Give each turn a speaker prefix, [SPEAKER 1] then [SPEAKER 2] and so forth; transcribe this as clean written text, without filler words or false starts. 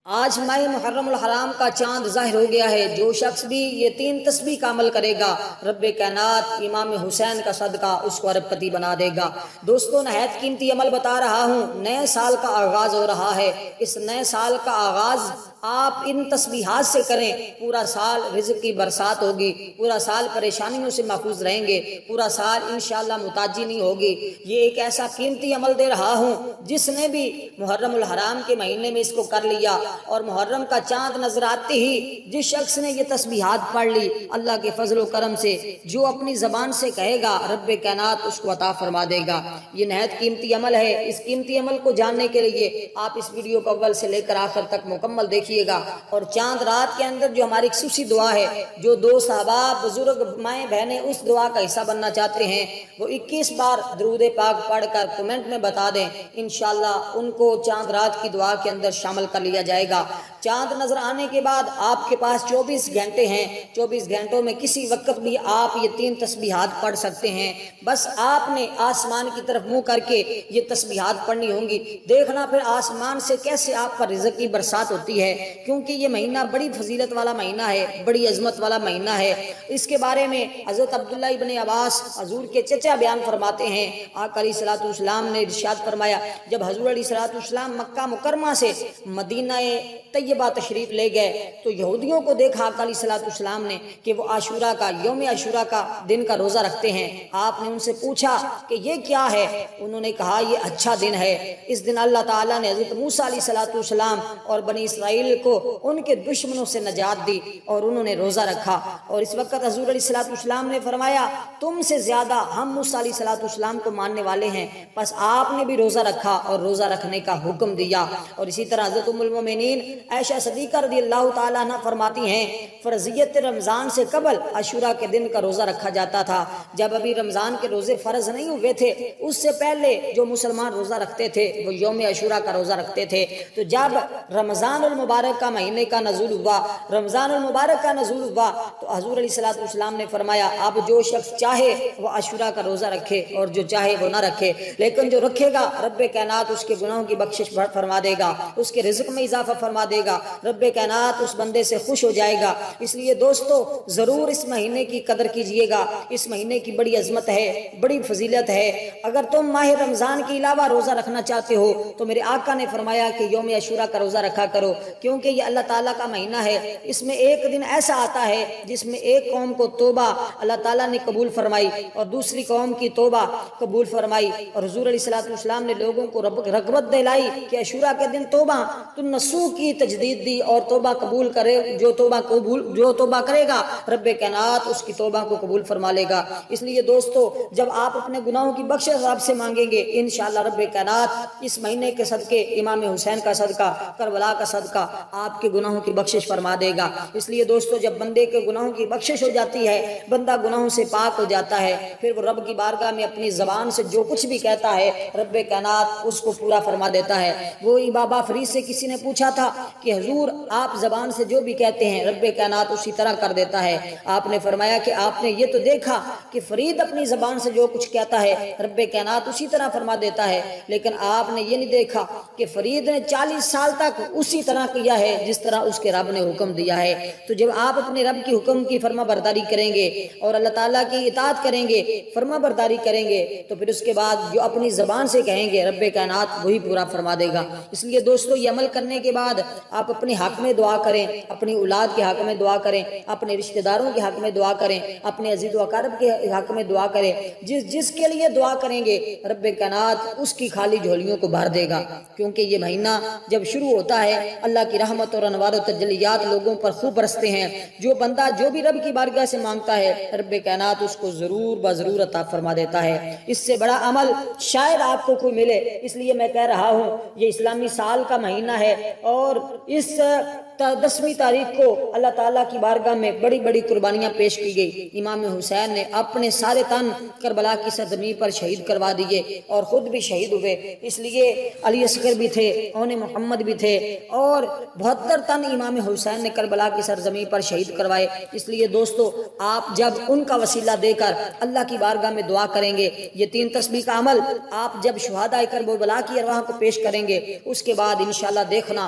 [SPEAKER 1] آج ماہ محرم الحرام کا چاند ظاہر ہو گیا ہے۔ جو شخص بھی یہ 3 تسبیح کا عمل کرے گا، رب کائنات امام حسین کا صدقہ اس کو ارب پتی بنا دے گا۔ دوستو، نہایت قیمتی عمل بتا رہا ہوں۔ نئے سال کا آغاز ہو رہا ہے۔ اس نئے سال کا آغاز آپ ان تسبیحات سے کریں۔ پورا سال رزق کی برسات ہوگی، پورا سال پریشانیوں سے محفوظ رہیں گے، پورا سال انشاءاللہ محتاجی نہیں ہوگی۔ یہ ایک ایسا قیمتی عمل دے رہا ہوں، جس نے بھی محرم الحرام کے مہینے میں اس کو کر لیا اور محرم کا چاند نظر آتے ہی جس شخص نے یہ تسبیحات پڑھ لی، اللہ کے فضل و کرم سے جو اپنی زبان سے کہے گا، رب کائنات اس کو عطا فرما دے گا۔ یہ نہایت قیمتی عمل ہے۔ اس قیمتی عمل کو جاننے کے لیے آپ اس ویڈیو کو اول سے لے کر آخر تک مکمل دیکھیے گا۔ اور چاند رات کے اندر جو ہماری خصوصی دعا ہے، جو 2 صحابہ بزرگ مائیں بہنیں اس دعا کا حصہ بننا چاہتے ہیں، وہ 21 بار درود پاک پڑھ کر کمنٹ میں بتا دیں، انشاءاللہ ان کو چاند رات کی دعا کے اندر شامل کر لیا جائے گا۔ چاند نظر آنے کے بعد آپ کے پاس 24 گھنٹے ہیں۔ 24 گھنٹوں میں کسی وقت بھی آپ یہ 3 تسبیحات پڑھ سکتے ہیں۔ بس آپ نے آسمان کی طرف منہ کر کے یہ تسبیحات پڑھنی ہوں گی۔ دیکھنا پھر آسمان سے کیسے آپ پر رزق کی برسات ہوتی ہے، کیونکہ یہ مہینہ بڑی فضیلت والا مہینہ ہے، بڑی عظمت والا مہینہ ہے۔ اس کے بارے میں حضرت عبداللہ ابن عباس حضور کے چچا بیان فرماتے ہیں، آقا علیہ الصلوۃ والسلام نے ارشاد فرمایا، جب حضور علیہ الصلوۃ والسلام مکہ مکرمہ سے مدینہ طیبہ تشریف لے گئے تو یہودیوں کو دیکھا آقا علیہ الصلوۃ والسلام نے کہ وہ عاشورہ کا یوم عاشورہ کا دن کا روزہ رکھتے ہیں۔ آپ نے ان سے پوچھا کہ یہ کیا ہے؟ انہوں نے کہا یہ اچھا دن ہے، اس دن اللہ تعالیٰ نے حضرت موسیٰ علیہ الصلوۃ والسلام اور بنی اسرائیل کو ان کے دشمنوں سے نجات دی اور انہوں نے روزہ رکھا۔ اور اس وقت حضور علیہ الصلوۃ والسلام نے فرمایا، تم سے زیادہ ہم موسیٰ علیہ الصلوۃ والسلام کو ماننے والے ہیں، بس آپ نے بھی روزہ رکھا اور روزہ رکھنے کا حکم دیا۔ اور اسی طرح حضرت ام المومنین عائشہ صدیقہ رضی اللہ تعالیٰ عنہ فرماتی ہیں، فرضیت رمضان سے قبل عاشورہ کے دن کا روزہ رکھا جاتا تھا۔ جب ابھی رمضان کے روزے فرض نہیں ہوئے تھے، اس سے پہلے جو مسلمان روزہ رکھتے تھے وہ یوم عاشورہ کا روزہ رکھتے تھے۔ تو جب رمضان المبارک کا مہینے کا نزول ہوا، رمضان المبارک کا نزول ہوا، تو حضور علیہ الصلوۃ والسلام نے فرمایا، اب جو شخص چاہے وہ عاشورہ کا روزہ رکھے اور جو چاہے وہ نہ رکھے، لیکن جو رکھے گا رب کائنات اس کے گناہوں کی بخشش فرما دے گا، اس کے رزق میں اضافہ فرما دے گا، رب کائنات اس بندے سے خوش ہو جائے گا۔ اس لیے دوستو، ضرور اس مہینے کی قدر کیجئے گا۔ اس مہینے کی بڑی عظمت ہے، بڑی فضیلت ہے۔ اگر تم ماہ رمضان کے علاوہ روزہ رکھنا چاہتے ہو تو میرے آقا نے فرمایا کہ یوم عاشورہ کا روزہ رکھا کرو، کیونکہ یہ اللہ تعالیٰ کا مہینہ ہے۔ اس میں ایک دن ایسا آتا ہے جس میں ایک قوم کو توبہ اللہ تعالیٰ نے قبول فرمائی اور دوسری قوم کی توبہ قبول فرمائی۔ اور حضور علیہ الصلوۃ والسلام نے لوگوں کو رغبت دلائی کہ عاشورہ کے دن توبہ نصوح کی تجدید دی اور توبہ قبول کرے، جو توبہ کرے گا رب کائنات اس کی توبہ کو قبول فرما لے گا۔ اس لیے دوستو، جب آپ اپنے گناہوں کی بخشش آپ سے مانگیں گے، انشاءاللہ رب کائنات اس مہینے کے صدقے، امام حسین کا صدقہ، کربلا کا صدقہ آپ کے گناہوں کی بخشش فرما دے گا۔ اس لیے دوستو، جب بندے کے گناہوں کی بخشش ہو جاتی ہے، بندہ گناہوں سے پاک ہو جاتا ہے، پھر وہ رب کی بارگاہ میں اپنی زبان سے جو کچھ بھی کہتا ہے رب کائنات اس کو پورا فرما دیتا ہے۔ وہی بابا فرید سے کسی نے پوچھا تھا کہ حضور آپ زبان سے جو بھی کہتے ہیں رب کائنات اسی طرح کر دیتا ہے۔ آپ نے فرمایا کہ آپ نے یہ تو دیکھا کہ فرید اپنی زبان سے جو کچھ کہتا ہے رب کائنات اسی طرح فرما دیتا ہے، لیکن آپ نے یہ نہیں دیکھا کہ فرید نے 40 سال تک اسی طرح کیا ہے جس طرح اس کے رب نے حکم دیا ہے۔ تو جب آپ اپنے رب کی حکم کی فرما برداری کریں گے اور اللہ تعالیٰ کی اطاعت کریں گے، فرما برداری کریں گے، تو پھر اس کے بعد جو اپنی زبان سے کہیں گے رب کائنات وہی پورا فرما دے گا۔ اس لیے دوستو، یہ عمل کرنے کے بعد آپ اپنے حق میں دعا کریں، اپنی اولاد کے حق میں دعا کریں، اپنے رشتہ داروں کے حق میں دعا کریں، اپنے عزیز و اقارب کے حق میں دعا کریں۔ جس کے لیے دعا کریں گے رب کائنات اس کی خالی جھولیوں کو بھر دے گا، کیونکہ یہ مہینہ جب شروع ہوتا ہے اللہ کی رحمت اور انوار و تجلیات لوگوں پر خوب برستے ہیں۔ جو بندہ جو بھی رب کی بارگاہ سے مانگتا ہے رب کائنات اس کو ضرور بضرور عطا فرما دیتا ہے۔ اس سے بڑا عمل شاید آپ کو کوئی ملے۔ اس لیے میں کہہ رہا ہوں، یہ اسلامی سال کا مہینہ ہے اور اس 10ویں تاریخ کو اللہ تعالیٰ کی بارگاہ میں بڑی بڑی قربانیاں پیش کی گئی۔ امام حسین نے اپنے سارے تن کربلا کی سرزمین پر شہید کروا دیے اور خود بھی شہید ہوئے۔ اس لیے علی اصغر بھی تھے، اون محمد بھی تھے اور 72 تن امام حسین نے کربلا کی سرزمین پر شہید کروائے۔ اس لیے دوستو، آپ جب ان کا وسیلہ دے کر اللہ کی بارگاہ میں دعا کریں گے، یہ 3 تسبیح کا عمل آپ جب شہداء کربلا کی ارواح کو پیش کریں گے، اس کے بعد انشاءاللہ دیکھنا